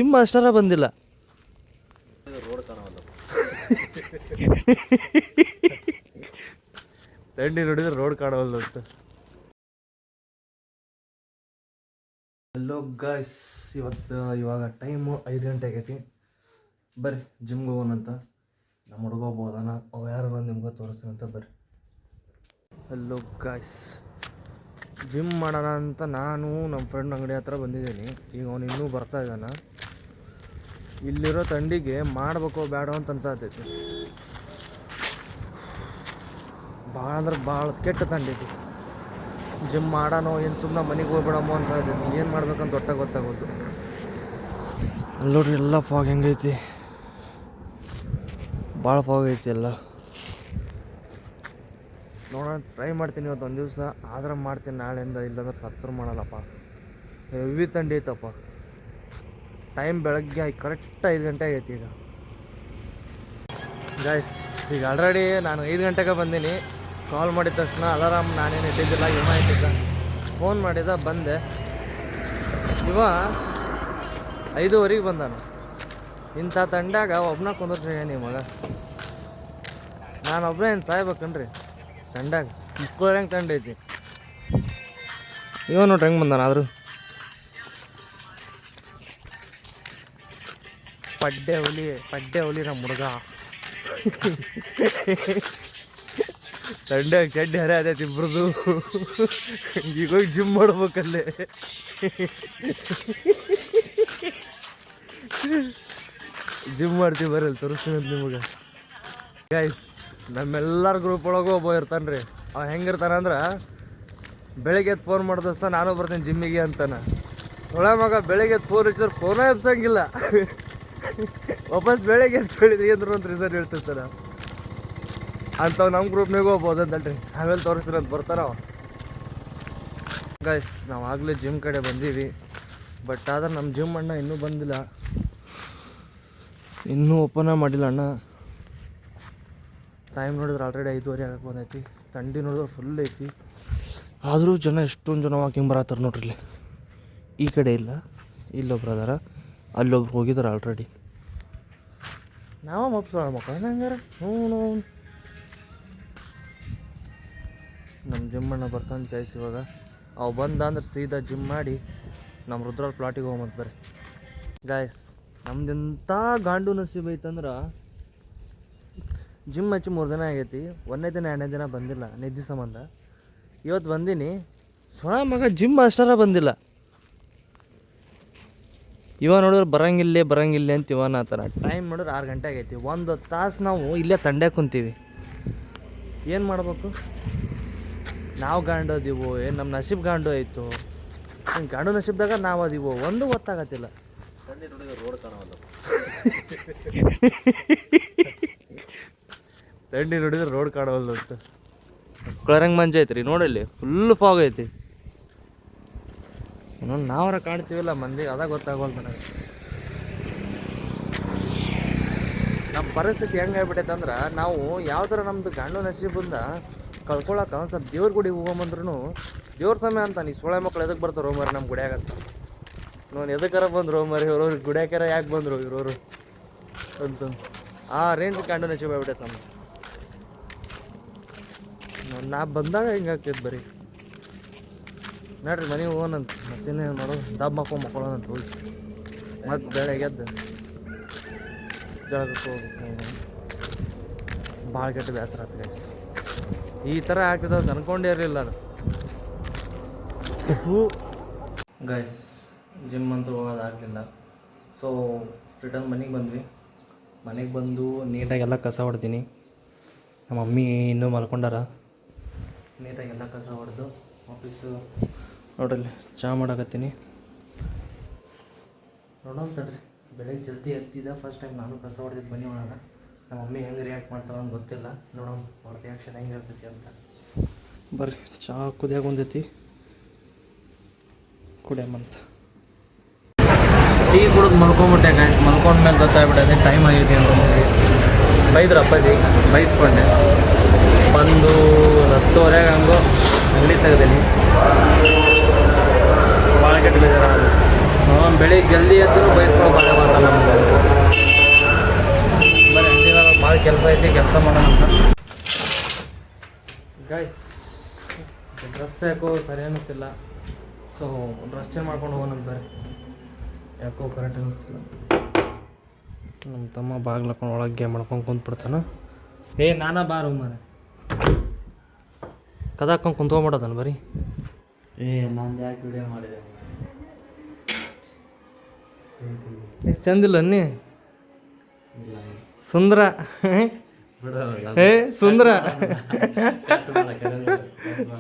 Gym ಅಷ್ಟರ ಬಂದಿಲ್ಲ. ತಂಡಿ ನೋಡಿದ್ರೆ ರೋಡ್ ಕಾಣವಲ್ಲ ಅಂತ. ಹಲೋ ಗಾಯ್ಸ್, ಇವಾಗ ಟೈಮು 5 ಗಂಟೆ ಆಗೈತಿ. ಬರ್ರಿ ಜಿಮ್ಗೆ ಹೋಗೋಣಂತ. ನಮ್ಮ ಹುಡುಗ ಹೋಗೋದಾನ, ಅವು ಯಾರು ಬಂದು ನಿಮ್ಗೆ ತೋರಿಸ್ತೀನಂತ ಬರ್ರಿ. ಹಲೋ ಗಾಯ್ಸ್, ಜಿಮ್ ಮಾಡೋಣ ಅಂತ ನಾನು ನಮ್ಮ ಫ್ರೆಂಡ್ ಅಂಗಡಿ ಹತ್ರ ಬಂದಿದ್ದೀನಿ. ಈಗ ಅವನು ಇನ್ನೂ ಬರ್ತಾ ಇದ್ದಾನೆ. ಇಲ್ಲಿರೋ ತಂಡಿಗೆ ಮಾಡಬೇಕೋ ಬೇಡ ಅಂತ ಅನ್ಸತೈತಿ. ಭಾಳ ಅಂದ್ರೆ ಭಾಳ ಕೆಟ್ಟ ತಂಡೈತಿ. ಜಿಮ್ ಮಾಡೋಣ ಏನು ಸುಮ್ಮನೆ ಮನೆಗೆ ಹೋಗ್ಬಿಡಮೋ ಅನ್ಸತೈತಿ. ಏನು ಮಾಡ್ಬೇಕಂತ ಗೊತ್ತಾಗೋದು. ಅಲ್ಲಿ ನೋಡ್ರಿ ಎಲ್ಲ ಫಾಗ್ ಹೆಂಗೈತಿ, ಭಾಳ ಫಾಗ್ ಐತಿ ಎಲ್ಲ. ನೋಡೋಣ, ಟ್ರೈ ಮಾಡ್ತೀನಿ ಇವತ್ತು ಒಂದು ದಿವಸ. ಆದ್ರೆ ಮಾಡ್ತೀನಿ ನಾಳೆಯಿಂದ, ಇಲ್ಲಾಂದ್ರೆ ಸತ್ರು ಮಾಡಲ್ಲಪ್ಪ. ಹೆವಿ ತಂಡಿ ಐತಪ್ಪ. ಟೈಮ್ ಬೆಳಗ್ಗೆ ಕರೆಕ್ಟ್ 5 ಗಂಟೆ ಆಗೈತಿ ಈಗ. ಗಾಯ್ಸ್, ಈಗ ಆಲ್ರೆಡಿ ನಾನು 5 ಗಂಟೆಗೆ ಬಂದೀನಿ. ಕಾಲ್ ಮಾಡಿದ ತಕ್ಷಣ ಅಲಾರಾಮ್ ನಾನೇನು ಇಟ್ಟಿದ್ದಿಲ್ಲ, ಇವ ಇಟ್ಟಿದ್ದ. ಫೋನ್ ಮಾಡಿದ, ಬಂದೆ. ಇವ 5:15 ಬಂದಾನು. ಇಂಥ ತಂಡ್ಯಾಗ ಒಬ್ಬನ ಕುಂದ್ರಿ ಮಗ. ನಾನು ಒಬ್ಬನೇ ಏನು ಸಾಯ್ಬೇಕನ್ರಿ ತಂಡ್ಯಾಗ? ಮುಕ್ಕೋರಂಗೆ ತಂಡ ಐತಿ. ಇವ ನೋಡ್ರಿ ಹೆಂಗೆ ಬಂದಾನ. ಆದರೂ ಪಡ್ಡೆ ಹುಲಿ ನಮ್ಮ ಹುಡುಗ. ತಂಡ್ಯಾಗ ಚಡ್ಡಿ ಹರ ಅದೈತಿ ಇಬ್ರದು. ಈಗ ಹೋಗಿ ಜಿಮ್ ಮಾಡ್ಬೇಕಲ್ಲೇ. ಜಿಮ್ ಮಾಡ್ತೀವಿ ಬರಲ್ಲ, ತೋರಿಸ್ತೀನಿ ಅಂತ ನಿಮಗೆ. ಗೈಸ್, ನಮ್ಮೆಲ್ಲರ ಗ್ರೂಪ್ ಒಳಗೂ ಒಬ್ಬ ಇರ್ತಾನೆ ರೀ. ಅವ ಹೆಂಗಿರ್ತಾನಂದ್ರೆ, ಬೆಳಿಗ್ಗೆ ಎದ್ದು ಫೋನ್ ಮಾಡಿದಸ್ತ ನಾನು ಬರ್ತೀನಿ ಜಿಮ್ಮಿಗೆ ಅಂತಾನೆ. ಸೊಳ್ಳೆ ಮಗ ಬೆಳಿಗ್ಗೆ ಎದ್ದು ಫೋನ್ ಹಚ್ಚಿದ್ರೆ ಫೋನೇ ಎಬ್ಸಂಗಿಲ್ಲ. ವಾಪಸ್ ಬೆಳಿಗ್ಗೆ ಎದ್ದು ಕೇಳಿದ್ರಿ ಅಂದ್ರು ಅಂತ ರೀಸನ್ ಹೇಳ್ತಿರ್ತಾನೆ. ಅಂಥವು ನಮ್ಮ ಗ್ರೂಪ್ನಾಗೂ ಹೋಗ್ಬೋದು ಅಂತಲ್ರಿ. ಆಮೇಲೆ ತೋರಿಸ್ತೀರ ಅಂತ ಬರ್ತಾರ ಅವ. ಗೈಸ್, ನಾವು ಆಗಲೇ ಜಿಮ್ ಕಡೆ ಬಂದೀವಿ. ಬಟ್ ಆದ್ರೆ ನಮ್ಮ ಜಿಮ್ ಅಣ್ಣ ಇನ್ನೂ ಬಂದಿಲ್ಲ, ಇನ್ನೂ ಓಪನ್ ಮಾಡಿಲ್ಲ ಅಣ್ಣ. ಟೈಮ್ ನೋಡಿದ್ರೆ ಆಲ್ರೆಡಿ 5:30 ಆಗಕ್ಕೆ ಬಂದೈತಿ. ಥಂಡಿ ನೋಡಿದ್ರೆ ಫುಲ್ ಐತಿ. ಆದರೂ ಜನ ಎಷ್ಟೊಂದು ಜನ ವಾಕಿಂಗ್ ಬರತ್ತಾರೆ ನೋಡ್ರಿ. ಇಲ್ಲಿ ಈ ಕಡೆ ಇಲ್ಲ, ಇಲ್ಲೊಬ್ರು ಅದಾರ, ಅಲ್ಲೊಬ್ರು ಹೋಗಿದ್ದಾರೆ ಆಲ್ರೆಡಿ. ನಾವು ಮಪ್ಸೋಳ ಮಕ್ಕಳ ಹಂಗಾರ. ನಮ್ಮ ಜಿಮ್ ಅಣ್ಣ ಬರ್ತಾನೆ ಗೈಸ್. ಇವಾಗ ಅವು ಬಂದ ಅಂದ್ರೆ ಸೀದಾ ಜಿಮ್ ಮಾಡಿ ನಮ್ಮ ರುದ್ರಾಲ್ ಪ್ಲಾಟಿಗೆ ಹೋಗ್ಮಂತ ಬರ್ರಿ. ಗಾಯ್ಸ್, ನಮ್ದೆಂಥ ಗಾಂಡು ನಸೀಬ್ ಐತಂದ್ರೆ, ಜಿಮ್ ಹಚ್ಚಿ 3 ದಿನ ಆಗೈತಿ. 1ನೇ ದಿನ 2ನೇ ದಿನ ಬಂದಿಲ್ಲ ನಿದ್ದೆ ಸಂಬಂಧ. ಇವತ್ತು ಬಂದೀನಿ. ಸೊಳ ಮಗ ಜಿಮ್ ಅಷ್ಟರ ಬಂದಿಲ್ಲ. ಇವ ನೋಡಿದ್ರೆ ಬರಂಗಿಲ್ಲ ಅಂತ ಇವನ ಆ ಥರ. ಟೈಮ್ ನೋಡಿದ್ರೆ 6 ಗಂಟೆ ಆಗೈತಿ. 1 ತಾಸು ನಾವು ಇಲ್ಲೇ ತಂಡ್ಯಾಗ ಕುಂತೀವಿ. ಏನು ಮಾಡ್ಬೇಕು? ನಾವು ಗಾಂಡು ಅದೀವೋ ಏನು ನಮ್ಮ ನಸೀಬ್ ಗಾಂಡು ಆಯಿತು? ಗಾಂಡು ನಸೀಬ್ದಾಗ ನಾವು ಅದೀವೋ ಒಂದು ಗೊತ್ತಾಗತ್ತಿಲ್ಲ. ತಂಡಿ ನೋಡಿದ್ರೆ ರೋಡ್ ಕಾಣವಲ್ಲ ಅಂತ. ಕಳರಂಗ್ ಮಂಜು ಐತ್ರಿ ನೋಡಲ್ಲಿ, ಫುಲ್ ಫಾಗ್ ಐತಿ. ಇನ್ನೊಂದು ನಾವರ ಕಾಣ್ತೀವಿಲ್ಲ ಮಂದಿಗೆ, ಅದಾಗ ಗೊತ್ತಾಗೋಲ್ಲ ನನಗೆ. ನಮ್ಮ ಪರಿಸ್ಥಿತಿ ಹೆಂಗೆ ಆಗ್ಬಿಟ್ಟೈತೆ ಅಂದ್ರೆ, ನಾವು ಯಾವ ಥರ ನಮ್ಮದು ಗಂಡು ನಸೀಬಂದ ಕಳ್ಕೊಳಕ್ಕೆ ಒಂದು ಸ್ವಲ್ಪ ದೇವ್ರ ಗುಡಿಗೆ ಹೋಗಂಬಂದ್ರೂ ದೇವ್ರ ಸಮಯ ಅಂತ ನೀ ಸೊಳ್ಳೆ ಮಕ್ಳು ಎದಕ್ಕೆ ಬರ್ತಾರೆ ರೋಮರಿ ನಮ್ಮ ಗುಡಿಯಾಗಂತ. ನಾನು ಎದಕ್ಕಾರ ಬಂದರು ಮರಿ ಇವ್ರವ್ರು ಗುಡಿಯಾಕಾರ ಯಾಕೆ ಬಂದರು ಇರೋರು ಅಂತಂದು ಆ ರೇಂಜ್ ಗಂಡು ನಸೀಬ್ ಆಗ್ಬಿಟ್ಟೈತೆ ನಮ್ಗೆ. ನಾ ಬಂದಾಗ ಹಿಂಗೆ ಆಗ್ತೈತೆ ಬರೀ. ನೋಡ್ರಿ ಮನೆಗೆ ಹೋಗೋಣಂತ, ಮತ್ತೇನೇನು ಮಾಡೋದು, ದಬ್ಬ ಮಕ್ಕೊಳ್ಳೋಣಂತ ಹೋಗಿ. ಮತ್ತು ಬೆಳಗ್ಗೆ ಎದ್ದು ಜಳಕಕ್ಕೆ ಹೋಗ್ಬೇಕು. ಭಾಳ ಕೆಟ್ಟ ಬೇಸರ ಆಯ್ತು ಗೈಸ್. ಈ ಥರ ಆಗ್ತದೆ ಅಂತ ಅನ್ಕೊಂಡೇ ಇರಲಿಲ್ಲ ನಾನು. ಗೈಸ್, ಜಿಮ್ ಅಂತೂ ಹೋಗೋದಾಗಲಿಲ್ಲ. ಸೊ ರಿಟರ್ನ್ ಮನೆಗೆ ಬಂದ್ವಿ. ಮನೆಗೆ ಬಂದು ನೀಟಾಗೆಲ್ಲ ಕಸ ಹೊಡ್ತೀನಿ. ನಮ್ಮ ಮಮ್ಮಿ ಇನ್ನೂ ಮಲ್ಕೊಂಡಾರ. ನೀಟಾಗೆಲ್ಲ ಕಸ ಹೊಡೆದು ಆಫೀಸು ನೋಡ್ರಲ್ಲಿ ಚಹಾ ಮಾಡಕತ್ತೀನಿ. ನೋಡೋಣ ತಡ್ರಿ. ಬೆಳಗ್ಗೆ ಜಲ್ದಿ ಎತ್ತಿದ್ದೆ ಫಸ್ಟ್ ಟೈಮ್ ನಾನು ಕಸ ಹೊಡೆದಿದ್ದು ಬನ್ನಿ ಒಳಗೆ. ನಮ್ಮ ಮಮ್ಮಿ ಹೆಂಗೆ ರಿಯಾಕ್ಟ್ ಮಾಡ್ತಾಳೆ ಅಂತ ಗೊತ್ತಿಲ್ಲ. ನೋಡೋಣ ಅವ್ರ ರಿಯಾಕ್ಷನ್ ಹೆಂಗೆ ಇರ್ತೈತಿ ಅಂತ. ಬರ್ರಿ, ಚಹಾ ಕುದಿಯಾಗ ಬಂದೈತಿ, ಕುಡಿಯಮ್ಮಂತ. ಟೀ ಕುಡಿದು ಮಲ್ಕೊಂಬಿಟ್ಟೆ ಗಾಯ್ಸ್. ಮಲ್ಕೊಂಡ್ಮೇಲೆ ಗೊತ್ತಾಗ್ಬಿಟ್ಟೈತೆ ಟೈಮ್ ಆಗೈತಿ ಅಂತ ಬೈದ್ರು ಅಪ್ಪಾಜಿ. ಬೈಸ್ಕೊಂಡೆ ಬಂದು 10:30 ಹಂಗೋ ಅಂಗಡಿ ತೆಗ್ದೀನಿ. ಭಾಳ ಕೆಟ್ಟ ಬೇಜಾರ. ಬೆಳಿಗ್ಗೆ ಜಲ್ದಿ ಎದ್ದು ಬಯಸ್ಕೊಳ್ಳೋ ಭಾಳ ಮಾತ್ರ ನಮ್ಗೆ ಬರೀ ಇವಾಗ ಭಾಳ ಕೆಲಸ ಐತಿ, ಕೆಲಸ ಮಾಡೋಣ ಅಂತ. ಗೈಸ್ ಡ್ರೆಸ್ ಯಾಕೋ ಸರಿ ಅನ್ನಿಸ್ತಿಲ್ಲ, ಸೊ ಡ್ರೆಸ್ ಚೇಂಜ್ ಮಾಡ್ಕೊಂಡು ಹೋಗೋಣಂತ ಬರ್ರಿ. ಯಾಕೋ ಕರೆಕ್ಟ್ ಅನ್ನಿಸ್ತಿಲ್ಲ. ನಮ್ಮ ತಮ್ಮ ಬಾಗ್ಲು ಹಾಕೊಂಡು ಒಳಗೆ ಗೇಮ್ ಮಾಡ್ಕೊಂಡು ಕುಂತ್ಬಿಡ್ತಾನ. ನಾನಾ ಬಾರು ಮನೆ ಕದಾಕೊಂಡು ಕುಂತ್ಕೊಂಡ್ಬಿಡೋದನ್ ಬರೀ. ನಂದು ಯಾಕೆ ವಿಡಿಯೋ ಮಾಡಿದೆ ಚಂದಿಲ್ಲ ನೀ ಸುಂದರ ಸುಂದರ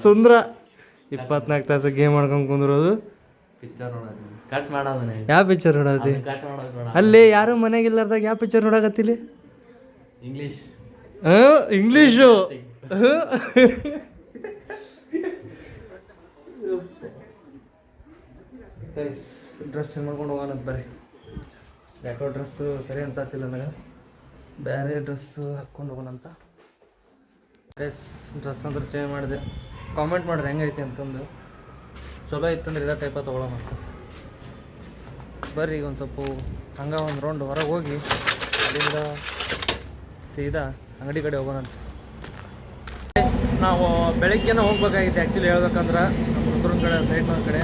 ಸುಂದರ 24 ತಾಸು ಗೇಮ್ ಮಾಡ್ಕೊಂಡು ಕುಂದಿರೋದು. ಪಿಕ್ಚರ್ ನೋಡೋದು ಕಟ್ ಮಾಡೋದನ್ನ ಯಾವ ಪಿಕ್ಚರ್ ನೋಡತ್ತಿ? ಕಟ್ ಮಾಡೋದು ಅಲ್ಲಿ ಯಾರು ಮನೆಗಿಲ್ಲಾರ್ದಾಗ ಯಾವ ಪಿಕ್ಚರ್ ನೋಡಕತ್ತಿಲಿ? English English. ಡ್ರೆಸ್ ಚೇಂಜ್ ಮಾಡ್ಕೊಂಡು ಹೋಗೋಣಂತ ಬರ್ರಿ. ಯಾಕೋ ಡ್ರೆಸ್ಸು ಸರಿ ಅನ್ಸಾತಿಲ್ಲ ನನಗೆ, ಬೇರೆ ಡ್ರೆಸ್ಸು ಹಾಕ್ಕೊಂಡು ಹೋಗೋಣಂತ. ಡ್ರೆಸ್ ಅಂದ್ರೆ ಚೇಂಜ್ ಮಾಡಿದೆ. ಕಾಮೆಂಟ್ ಮಾಡ್ರಿ ಹೆಂಗೈತಿ ಅಂತಂದು. ಚಲೋ ಇತ್ತಂದ್ರೆ ಇದೇ ಟೈಪ ತೊಗೊಳೋಣ ಅಂತ ಬರ್ರಿ. ಈಗ ಒಂದು ಸ್ವಲ್ಪ ಹಂಗೆ ಒಂದು ರೌಂಡ್ ಹೊರಗೆ ಹೋಗಿ ಅಲ್ಲಿಂದ ಸೀದಾ ಅಂಗಡಿ ಕಡೆ ಹೋಗೋಣಂತ. ನಾವು ಬೆಳಗ್ಗೆನೇ ಹೋಗ್ಬೇಕಾಗಿತ್ತು ಆ್ಯಕ್ಚುಲಿ ಹೇಳ್ಬೇಕಂದ್ರೆ, ನಮ್ಮ ರುದ್ರನ ಕಡೆ ಸೈಡ್ನ ಕಡೆ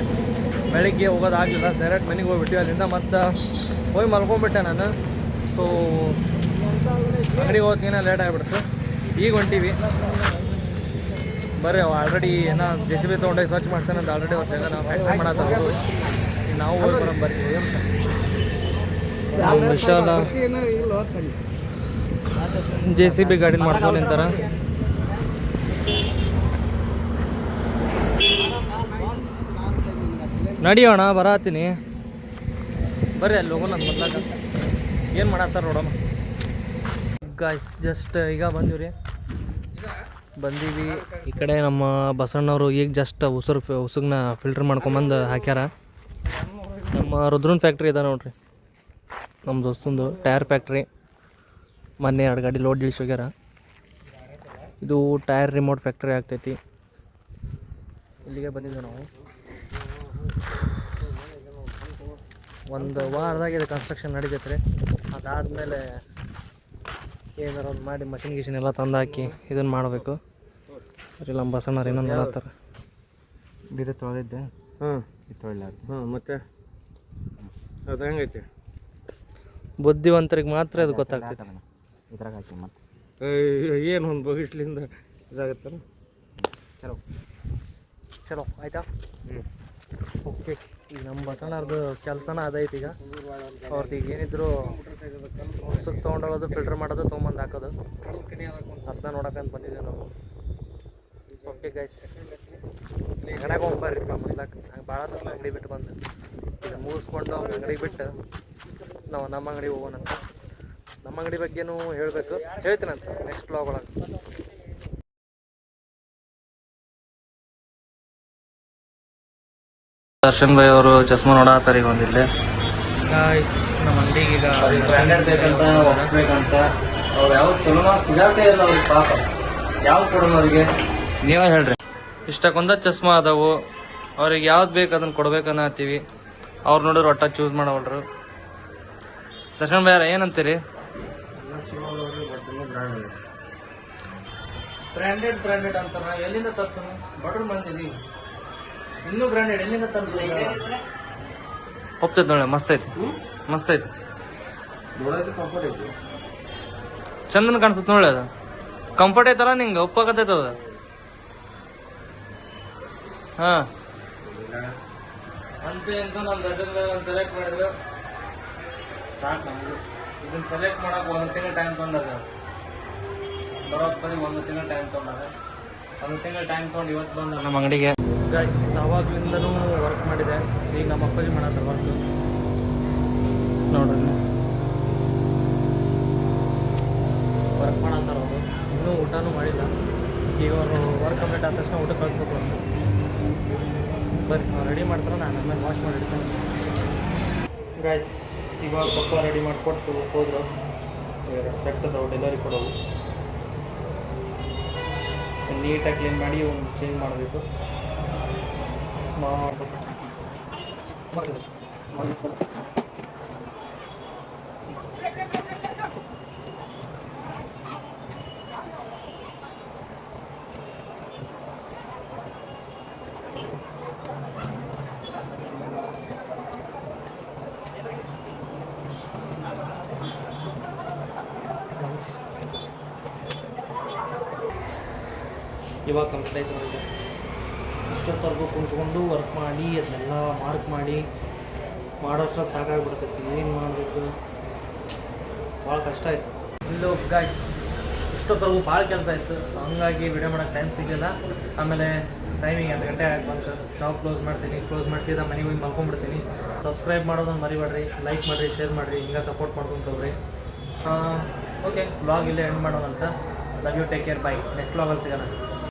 ಬೆಳಗ್ಗೆ ಹೋಗೋದಾಗಲಿಲ್ಲ. ಡೈರೆಕ್ಟ್ ಮನೆಗೆ ಹೋಗ್ಬಿಟ್ಟು ಅಲ್ಲಿಂದ ಮತ್ತೆ ಹೋಗಿ ಮಲ್ಕೊಂಡ್ಬಿಟ್ಟೆ ನಾನು. ಸೊ ಅಂಗಡಿಗೆ ಹೋಗೋದಕ್ಕಿಂತ ಲೇಟ್ ಆಗಿಬಿಡ್ತು. ಈಗ ಹೊಂಟೀವಿ ಬರ್ರಿ. ಆಲ್ರೆಡಿ ಏನೋ JCB ತೊಗೊಂಡೋಗಿ ಸ್ವಚ್ಛ ಮಾಡ್ಸೇನೆ ಅಂತ ಆಲ್ರೆಡಿ ಅವ್ರ ಜಾಗ ನಾವು ಫ್ಯಾಕ್ಟ್ರಿ ಮಾಡತ್ತಾರೆ. ನಾವು ಹೋಗಿ ಬರೋಣ ಬರ್ರಿ. ವಿಶಾಲ JCB ಗಾಡಿನ ಮಾಡ್ಕೊಂಡು ನಿಂತಾರ. ನಡಿಯೋಣ ಬರತ್ತೀನಿ ಬರ್ರಿ. ಅಲ್ಲಿ ಹೋಗೋಣ ಮೊದ್ಲಾಗ ಏನು ಮಾಡತ್ತಾರ ನೋಡೋಣ. ಗಾಯ್ಸ್ ಜಸ್ಟ್ ಈಗ ಬಂದೀವಿ ಈ ಕಡೆ. ನಮ್ಮ ಬಸಣ್ಣವರು ಈಗ ಜಸ್ಟ್ ಉಸುಗನ್ನ ಫಿಲ್ಟರ್ ಮಾಡ್ಕೊಂಬಂದು ಹಾಕ್ಯಾರ. ನಮ್ಮ ರುದ್ರನ್ ಫ್ಯಾಕ್ಟ್ರಿ ಇದೆ ನೋಡ್ರಿ, ನಮ್ಮ ದೋಸ್ತಂದು ಟೈರ್ ಫ್ಯಾಕ್ಟ್ರಿ. ಮೊನ್ನೆ 2 ಗಾಡಿ ಲೋಡ್ ಇಳಿಸಿ ಹೋಗ್ಯಾರ. ಇದು ಟೈರ್ ರಿಮೋಟ್ ಫ್ಯಾಕ್ಟ್ರಿ ಆಗ್ತೈತಿ. ಇಲ್ಲಿಗೆ ಬಂದಿದ್ದೇವೆ ನಾವು. ಒಂದು ವಾರದಾಗ ಇದು ಕನ್ಸ್ಟ್ರಕ್ಷನ್ ನಡೀತೈತೆ. ಅದಾದಮೇಲೆ ಏನಾರು ಒಂದು ಮಾಡಿ ಮಷಿನ್ ಎಲ್ಲ ತಂದು ಹಾಕಿ ಇದನ್ನು ಮಾಡಬೇಕು. ಸರಿ ನಮ್ಮ ಬಸಣ್ಣರು ಇನ್ನೊಂದು ಮಾಡತ್ತಾರೆ. ಬೀದ ತೊಳೆದಿದ್ದೆ. ಮತ್ತೆ ಅದು ಹೆಂಗೈತಿ? ಬುದ್ಧಿವಂತರಿಗೆ ಮಾತ್ರ ಇದು ಗೊತ್ತಾಗ್ತೈತೆ. ಇದ್ರಾಗ ಹಾಕಿ ಮತ್ತೆ ಏನು ಒಂದು ಬಗಿಸ್ಲಿಂದ ಇದಾಗತ್ತಲ್ಲ. ಚಲೋ ಆಯ್ತಾ? ಓಕೆ. ಈಗ ನಮ್ಮ ಬಸಣ್ಣವ್ರದ್ದು ಕೆಲಸನ ಅದೈತಿ. ಈಗ ಅವ್ರದ್ದು ಈಗ ಏನಿದ್ರು ಸುತ್ತ ತೊಗೊಂಡೋಗೋದು, ಫಿಲ್ಟರ್ ಮಾಡೋದು, ತೊಗೊಂಬಂದು ಹಾಕೋದು, ಅದನ್ನ ನೋಡೋಕಂತ ಬಂದಿದ್ದೀವಿ ನಾವು. ಓಕೆ ಗೈಸ್, ಅಂಗಡಿಗೆ ಹೋಗ್ಬರ್ರಿ ಮೊದ್ಲಕ್ಕೆ. ಹಂಗೆ ಭಾಳ ಹೊತ್ತು ಅಂಗಡಿ ಬಿಟ್ಟು ಬಂದು ಇದು ಮುಗಿಸ್ಕೊಂಡು ಅಂಗಡಿಗೆ ಬಿಟ್ಟು ನಾವು ನಮ್ಮ ಅಂಗಡಿಗೆ ಹೋಗೋಣಂತ. ನಮ್ಮ ಅಂಗಡಿ ಬಗ್ಗೆನೂ ಹೇಳಬೇಕು, ಹೇಳ್ತೀನಂತ ನೆಕ್ಸ್ಟ್ ವ್ಲಾಗ್ ಒಳಗೆ. ದರ್ಶನ್ ಭಾಯ್ ಅವರು ಚಸ್ಮಾ ನೋಡತ್ತಾರೆ ಈಗ ಒಂದಿಲ್ಲೇ. ನಮ್ಮ ಅಂಗಡಿಗೆ ಈಗ ಬ್ರ್ಯಾಂಡೆಡ್ ಬೇಕಂತ ಹೋಗ್ಬೇಕಂತ ಅವ್ರು ಯಾವ್ದು ಚಲೋನ ಸಿಗಾಕೇ ಇಲ್ಲ ಅವ್ರಿಗೆ. ಪಾಪ ಯಾವ್ದು ಕೊಡೋಣ ಅವ್ರಿಗೆ, ನೀವೇ ಹೇಳ್ರಿ. ಇಷ್ಟಕ್ಕೊಂದ ಚಸ್ಮಾ ಅದಾವು, ಅವ್ರಿಗೆ ಯಾವ್ದು ಬೇಕು ಅದನ್ನು ಕೊಡ್ಬೇಕನ್ನತ್ತೀವಿ. ಅವ್ರು ನೋಡಿದ್ರೆ ಒಟ್ಟ ಚೂಸ್ ಮಾಡೋಲ್ರು. ದರ್ಶನ್ ಭಾಯ್ರ ಏನಂತೀರಿ? ಬ್ರ್ಯಾಂಡೆಡ್ ಅಂತಾರ. ಎಲ್ಲಿಂದ ತರ್ಸೋಣ? ಬಡ್ರ್ ಬಂದಿದ್ದೀವಿ, ಇನ್ನೂ ಬ್ರ್ಯಾಂಡೆಡ್ ಎಲ್ಲಿಂದ ತರ್ಸೋಣ? ಹೋಗ್ತೈತೆ ನೋಡಿ, ಮಸ್ತ್ ಐತಿ, ಮಸ್ತ್ ಐತಿ, ಚಂದನ್ ಕಾಣಿಸುತ್ತೆ ನೋಡಿ. ಅದು ಕಂಫರ್ಟ್ ಐತಲ್ಲ ನಿಂಗೆ, ಒಪ್ಪಾಗತ್ತೈತ ಅದು. ಹಾಂ ಅಂತ ಎಂತ ನಮ್ಮ ದರ್ಶನ್ ಒಂದು ಸೆಲೆಕ್ಟ್ ಮಾಡಿದ್ರು ಸಾಕು. ನಮ್ಗೆ ಇದನ್ನ ಸೆಲೆಕ್ಟ್ ಮಾಡಕ್ಕೆ 1 ತಿಂಗಳು ಟೈಮ್ ತೊಗೊಂಡಾಗ, ಬರೋಬ್ಬರಿ 1 ತಿಂಗಳು ಟೈಮ್ ತೊಗೊಂಡಾಗ. 1 ತಿಂಗಳು ಟೈಮ್ ತೊಗೊಂಡು ಇವತ್ತು ಬಂದ ನಮ್ಮ ಅಂಗಡಿಗೆ. ಗೈಸ್ ಅವಾಗ್ಲಿಂದನೂ ವರ್ಕ್ ಮಾಡಿದೆ. ಈಗ ನಮ್ಮ ಅಪ್ಪಾಜಿ ಮಾಡತ್ತಾರೆ ವರ್ಕ್ ನೋಡ್ರಿ. ವರ್ಕ್ ಮಾಡತ್ತಾರ ಅವರು, ಇನ್ನೂ ಊಟನೂ ಮಾಡಿಲ್ಲ. ಈಗ ಅವರು ವರ್ಕ್ ಕಂಪ್ಲೀಟ್ ಆದ ತಕ್ಷಣ ಊಟ ಕಳಿಸ್ಬೇಕು ಅಂತ. ಬರ್ರಿ ಅವ್ರು ರೆಡಿ ಮಾಡ್ತಾರೆ, ನಾನು ಆಮೇಲೆ ವಾಶ್ ಮಾಡಿಡ್ತೇನೆ. ಗೈಸ್ ಇವಾಗ ಪಪ್ಪ ರೆಡಿ ಮಾಡಿಕೊಟ್ಟು ಹೋದ್ರು. ರೆಸ್ಪೆಕ್ಟ್ ಅದಾವು ಡೆಲಿವರಿ ಕೊಡೋವು. ನೀಟಾಗಿ ಕ್ಲೀನ್ ಮಾಡಿ ಒಂದು ಚೇಂಜ್ ಮಾಡಬೇಕು. ಇವಾಗ ಕಂಪ್ಲೀಟ್ ಆಯ್ತು ನೋಡಿ ಗೈಸ್. ಇಷ್ಟೊತ್ತವರೆಗೂ ಕುಂತ್ಕೊಂಡು ವರ್ಕ್ ಮಾಡಿ ಅದನ್ನೆಲ್ಲ ಮಾರ್ಕ್ ಮಾಡಿ ಮಾಡೋಷ್ಟರಲ್ಲಿ ಸಾಕಾಗ್ಬಿಡ್ತೈತಿ. ಏನು ಮಾಡಬೇಕು, ಭಾಳ ಕಷ್ಟ ಆಯಿತು. ಇಲ್ಲೋ ಗೈಸ್ ಇಷ್ಟೊತ್ತವರೆಗೂ ಭಾಳ ಕೆಲಸ ಆಯಿತು. ಸೊ ಹಂಗಾಗಿ ವಿಡಿಯೋ ಮಾಡೋಕ್ಕೆ ಟೈಮ್ ಸಿಗಲಿಲ್ಲ. ಆಮೇಲೆ ಟೈಮಿಂಗ್ 2 ಗಂಟೆ ಆಗಿ ಬಂತು. ಶಾಪ್ ಕ್ಲೋಸ್ ಮಾಡ್ತೀನಿ, ಕ್ಲೋಸ್ ಮಾಡಿಸಿದ ಮನೆಗೆ ಹೋಗಿ ಮಲ್ಕೊಂಡ್ಬಿಡ್ತೀನಿ. ಸಬ್ಸ್ಕ್ರೈಬ್ ಮಾಡೋದನ್ನು ಮರಿಬೇಡ್ರಿ, ಲೈಕ್ ಮಾಡಿರಿ, ಶೇರ್ ಮಾಡಿರಿ, ಹಿಂಗೆ ಸಪೋರ್ಟ್ ಮಾಡ್ಕೊಂತವ್ರಿ. ಓಕೆ, ವ್ಲಾಗ್ ಇಲ್ಲೇ ಎಂಡ್ ಮಾಡೋಣಂತ. Love you, take care, bye. Next ವ್ಲಾಗಲ್ಲಿ ಸಿಗೋಣ.